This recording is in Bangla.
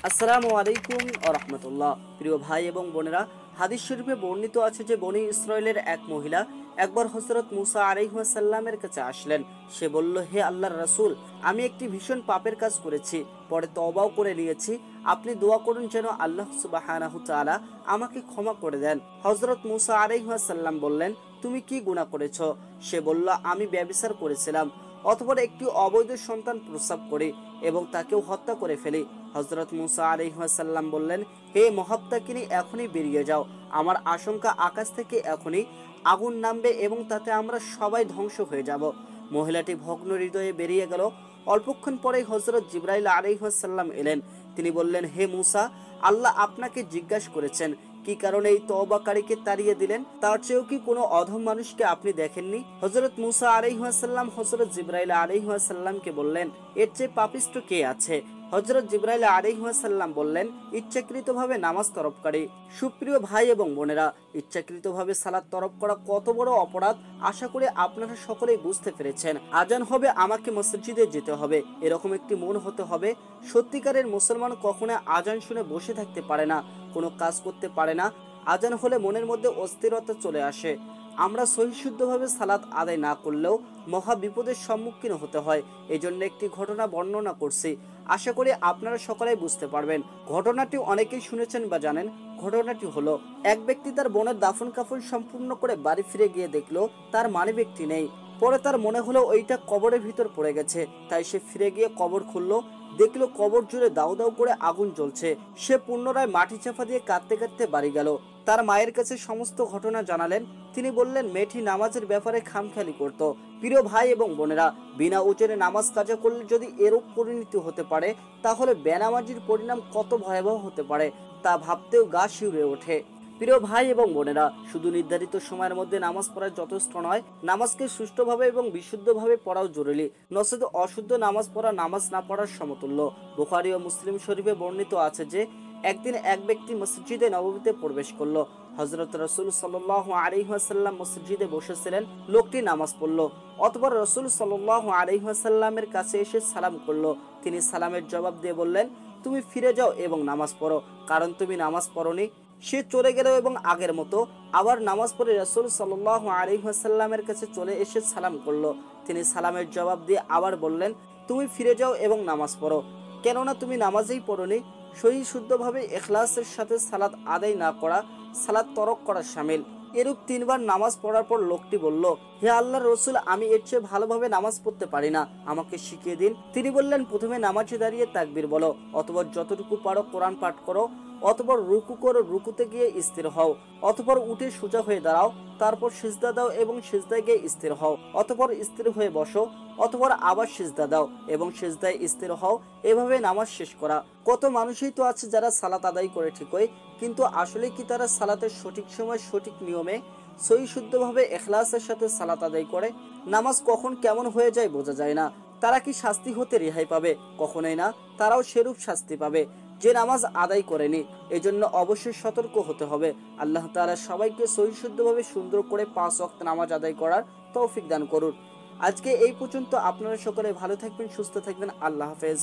আসসালামু আলাইকুম ওয়া রাহমাতুল্লাহ। প্রিয় ভাই এবং বোনেরা, হাদিস শরীফে বর্ণিত আছে যে বনী ইসরায়েলের এক মহিলা একবার হযরত মুসা আলাইহিস সালামের কাছে আসলেন। সে বলল, হে আল্লাহর রাসূল, আমি একটি ভীষণ পাপের কাজ করেছি, পরে তওবাও করে নিয়েছি। আপনি দোয়া করুন যেন আল্লাহ সুবহানাহু তাআলা আমাকে ক্ষমা করে দেন। হযরত মুসা আলাইহিস সালাম বললেন, তুমি কি গুনাহ করেছো? সে বলল, আমি ব্যভিচার করেছিলাম, অতঃপর একটি অবৈধ সন্তান প্রসব করি এবং তাকেও হত্যা করে ফেলি। হযরত মুসা আলাইহিস সালাম বললেন, হে মহাত্তাকিনী, এখনই বেরিয়ে যাও। আমার আশঙ্কা আকাশ থেকে এখনই আগুন নামবে এবং তাতে আমরা সবাই ধ্বংস হয়ে যাব। মহিলাটি ভগ্ন হৃদয়ে বেরিয়ে গেল। অল্পক্ষণ পরেই হযরত জিবরাইল আলাইহিস সালাম এলেন। তিনি বললেন, হে মুসা, আল্লাহ আপনাকে জিজ্ঞাসা করেছেন কি কারণে এই তওবাকারীকে তাড়িয়ে দিলেন। তার চেয়েও কি কোনো অধম মানুষকে আপনি দেখেননি? হযরত মুসা আলাইহিস সালাম হযরত জিবরাইল আলাইহিস সালামকে বললেন, এর চেয়ে পাপিষ্ঠ কে আছে? হযরত জিবরাইল আলাইহিস সালাম বললেন, ইচ্ছাকৃতভাবে নামাজ তরফকারী। সুপ্রিয় ভাই এবং বোনেরা, ইচ্ছাকৃতভাবে সালাত তরফ করা কত বড় অপরাধ আশা করি আপনারা সকলেই বুঝতে পেরেছেন। আজান হবে, আমাকে মসজিদে যেতে হবে, এরকম একটি মন হতে হবে। সত্যিকারের মুসলমান কখনো আজান শুনে বসে থাকতে পারে না, কোনো কাজ করতে পারে না। আজান হলে মনের মধ্যে অস্থিরতা চলে আসে। আমরা সহিশুদ্ধভাবে সালাত আদায় না করলেও মহা বিপদের সম্মুখীন হতে হয়। এই জন্য একটি ঘটনা বর্ণনা করছি, আশা করি আপনারা সকলেই বুঝতে পারবেন। ঘটনাটি অনেকেই শুনেছেন বা জানেন। ঘটনাটি হলো, এক ব্যক্তি তার বোনের দাফন কাফন সম্পূর্ণ করে বাড়ি ফিরে গিয়ে দেখলো তার মানিব্যাগটি নেই। পরে তার মনে হলো ওইটা কবরের ভিতর পড়ে গেছে। তাই সে ফিরে গিয়ে কবর খুললো, দেখলো কবর জুড়ে দাউ দাউ করে আগুন জ্বলছে। সে পুনরায় মাটি চাপা দিয়ে কাঁদতে কাঁদতে বাড়ি গেল। তার মায়ের কাছে সমস্ত ঘটনা জানালেন। তিনি বললেন, মেয়েটি নামাজের ব্যাপারে খামখেয়ালি করত। প্রিয় ভাই এবং বোনেরা, বিনা উজরে নামাজ কাজা করলে যদি এরূপ পরিণতি হতে পারে, তাহলে বেনামাজির পরিণাম কত ভয়াবহ হতে পারে তা ভাবতেও গা শিউরে ওঠে। প্রিয় ভাই এবং বোনেরা, শুধু নির্ধারিত সময়ের মধ্যে নামাজ পড়া যথেষ্ট নয়, নামাজকে সুষ্ঠুভাবে এবং বিশুদ্ধভাবে পড়াও জরুরি। নচেত অশুদ্ধ নামাজ পড়া নামাজ না পড়ার সমতুল্য। বুখারী ও মুসলিম শরীফে বর্ণিত আছে যে একদিন এক ব্যক্তি মসজিদে নববীতে প্রবেশ করলো। হযরত রাসূল সাল্লাল্লাহু আলাইহি ওয়াসাল্লাম মসজিদে বসেছিলেন। লোকটি নামাজ পড়লো, অতঃপর রাসূল সাল্লাল্লাহু আলাইহি ওয়াসাল্লামের কাছে এসে সালাম করলো। তিনি সালামের জবাব দিয়ে বললেন, তুমি ফিরে যাও এবং নামাজ পড়ো, কারণ তুমি নামাজ পড়োনি। সে চলে গেল এবং আগের মতো আবার নামাজ পড়ে রাসূল সাল্লাল্লাহু আলাইহি ওয়াসাল্লামের কাছে চলে এসে সালাম করলো। তিনি সালামের জবাব দিয়ে আবার বললেন, তুমি ফিরে যাও এবং নামাজ পড়ো, কেননা তুমি নামাজেই পড়োনি। সহি শুদ্ধভাবে ইখলাসের সাথে সালাত আদায় না করা সালাত তরক করা শামিল। এরূপ তিনবার নামাজ পড়ার পর লোকটি বলল, হে আল্লাহর রাসূল, আমি এর চেয়ে ভালোভাবে নামাজ পড়তে পারি না, আমাকে শিখিয়ে দিন। তিনি বললেন, প্রথমে নামাজে দাঁড়িয়ে তাকবীর বলো, অতঃপর যতটুকু পারো কোরআন পাঠ করো, অতঃপর রুকু করো, রুকুতে গিয়ে স্থির হও, অতঃপর উঠে সোজা হয়ে দাঁড়াও, তারপর সিজদা দাও এবং সিজদায় গিয়ে স্থির হও, অতঃপর স্থির হয়ে বসো, অতঃপর আবার সিজদা দাও এবং সিজদায় স্থির হও। এভাবে নামাজ শেষ করা। কত মানুষই তো আছে যারা সালাত আদায় করে ঠিকই, কিন্তু আসলে কি তারা সালাতের সঠিক সময় সঠিক নিয়মে সহি শুদ্ধভাবে ইখলাসের সাথে সালাত আদায় করে? নামাজ কখন কেমন হয়ে যায় বোঝা যায় না। তারা কি শাস্তি হতে রেহাই পাবে? কখনোই না, তারাও সেরূপ শাস্তি পাবে যে নামাজ আদায় করেনি। এজন্য অবশ্যই সতর্ক হতে হবে। আল্লাহ তাআলা সবাইকে সহি শুদ্ধভাবে সুন্দর করে 5 ওয়াক্ত নামাজ আদায় করার তৌফিক দান করুন। আজকে এই পর্যন্ত। আপনারা সকলে ভালো থাকবেন, সুস্থ থাকবেন। আল্লাহ হাফেজ।